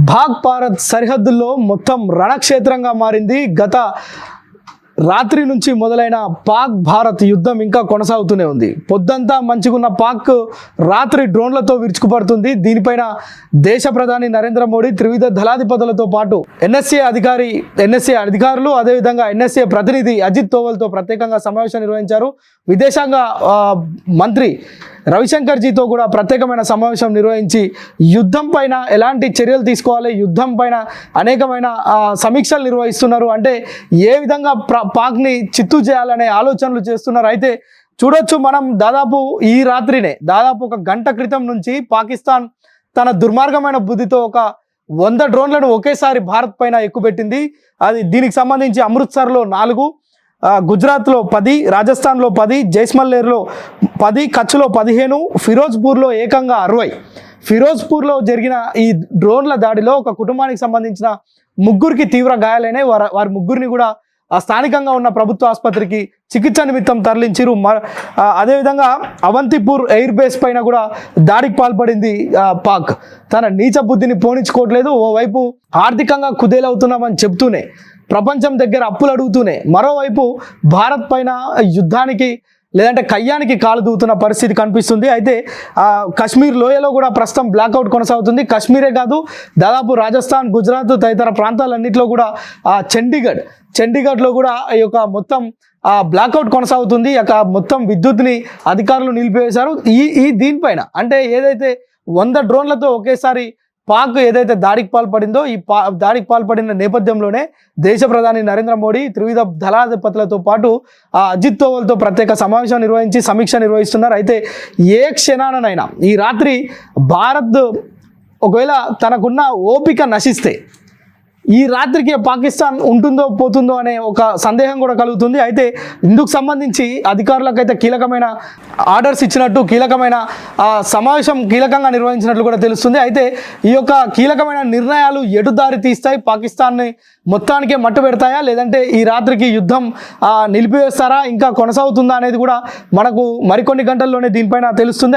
పాక్ భారత్ సరిహద్దుల్లో మొత్తం రణక్షేత్రంగా మారింది. గత రాత్రి నుంచి మొదలైన పాక్ భారత్ యుద్ధం ఇంకా కొనసాగుతూనే ఉంది. పొద్దంతా మంచిగున్న పాక్ రాత్రి డ్రోన్లతో విరుచుకుపడుతుంది. దీనిపైన దేశ ప్రధాని నరేంద్ర మోడీ త్రివిధ దళాధిపతులతో పాటు ఎన్ఎస్ఏ అధికారులు అదేవిధంగా ఎన్ఎస్ఏ ప్రతినిధి అజిత్ దోవల్తో ప్రత్యేకంగా సమావేశం నిర్వహించారు. విదేశాంగ మంత్రి రవిశంకర్ జీతో కూడా ప్రత్యేకమైన సమావేశం నిర్వహించి యుద్ధం పైన ఎలాంటి చర్యలు తీసుకోవాలి, యుద్ధం పైన అనేకమైన సమీక్షలు నిర్వహిస్తున్నారు. అంటే ఏ విధంగా పాక్ని చిత్తు చేయాలనే ఆలోచనలు చేస్తున్నారు. అయితే చూడొచ్చు మనం ఈ రాత్రినే దాదాపు ఒక గంట క్రితం నుంచి పాకిస్తాన్ తన దుర్మార్గమైన బుద్ధితో ఒక 100 డ్రోన్లను ఒకేసారి భారత్ పైన ఎక్కుపెట్టింది. దీనికి సంబంధించి అమృత్సర్లో 4, గుజరాత్లో 10, రాజస్థాన్లో 10, జైస్మల్నేర్లో 10, కచ్లో 15, ఫిరోజ్పూర్లో ఏకంగా 60. ఫిరోజ్పూర్లో జరిగిన ఈ డ్రోన్ల దాడిలో ఒక కుటుంబానికి సంబంధించిన 3 తీవ్ర గాయాలైనాయి. వారి 3 కూడా స్థానికంగా ఉన్న ప్రభుత్వ ఆసుపత్రికి చికిత్స నిమిత్తం తరలించారు. అదేవిధంగా అవంతిపూర్ ఎయిర్ బేస్ పైన కూడా దాడికి పాల్పడింది పాక్. తన నీచ బుద్ధిని పోనించుకోవట్లేదు. ఓవైపు ఆర్థికంగా కుదేలవుతున్నామని చెప్తూనే, ప్రపంచం దగ్గర అప్పులు అడుగుతూనే, మరోవైపు భారత్ పైన యుద్ధానికి లేదంటే కయ్యానికి కాలు దూతున్న పరిస్థితి కనిపిస్తుంది. అయితే కశ్మీర్ లోయలో కూడా ప్రస్తుతం బ్లాక్అవుట్ కొనసాగుతుంది. కశ్మీరే కాదు, దాదాపు రాజస్థాన్, గుజరాత్ తదితర ప్రాంతాలన్నింటిలో కూడా చండీగఢ్లో కూడా ఈ యొక్క మొత్తం బ్లాక్అవుట్ కొనసాగుతుంది. మొత్తం విద్యుత్ని అధికారులు నిలిపివేశారు. దీనిపైన అంటే ఏదైతే 100 డ్రోన్లతో ఒకేసారి పాక్ ఏదైతే దాడికి పాల్పడిందో, దాడికి పాల్పడిన నేపథ్యంలోనే దేశ ప్రధాని నరేంద్ర మోడీ త్రివిధ దళాధిపతులతో పాటు అజిత్ దోవల్తో ప్రత్యేక సమావేశం నిర్వహించి సమీక్ష నిర్వహిస్తున్నారు. అయితే ఏ క్షణానైనా ఈ రాత్రి భారత్ ఒకవేళ తనకున్న ఓపిక నశిస్తే ఈ రాత్రికి పాకిస్తాన్ ఉంటుందో పోతుందో అనే ఒక సందేహం కూడా కలుగుతుంది. అయితే ఇందుకు సంబంధించి అధికారులకైతే కీలకమైన ఆర్డర్స్ ఇచ్చినట్టు, కీలకమైన సమావేశం కీలకంగా నిర్వహించినట్లు కూడా తెలుస్తుంది. అయితే ఈ యొక్క కీలకమైన నిర్ణయాలు ఎటు దారి తీస్తాయి, పాకిస్తాన్ని మొత్తానికే మట్టు పెడతాయా, లేదంటే ఈ రాత్రికి యుద్ధం నిలిపివేస్తారా, ఇంకా కొనసాగుతుందా అనేది కూడా మనకు మరికొన్ని గంటల్లోనే దీనిపైన తెలుస్తుంది.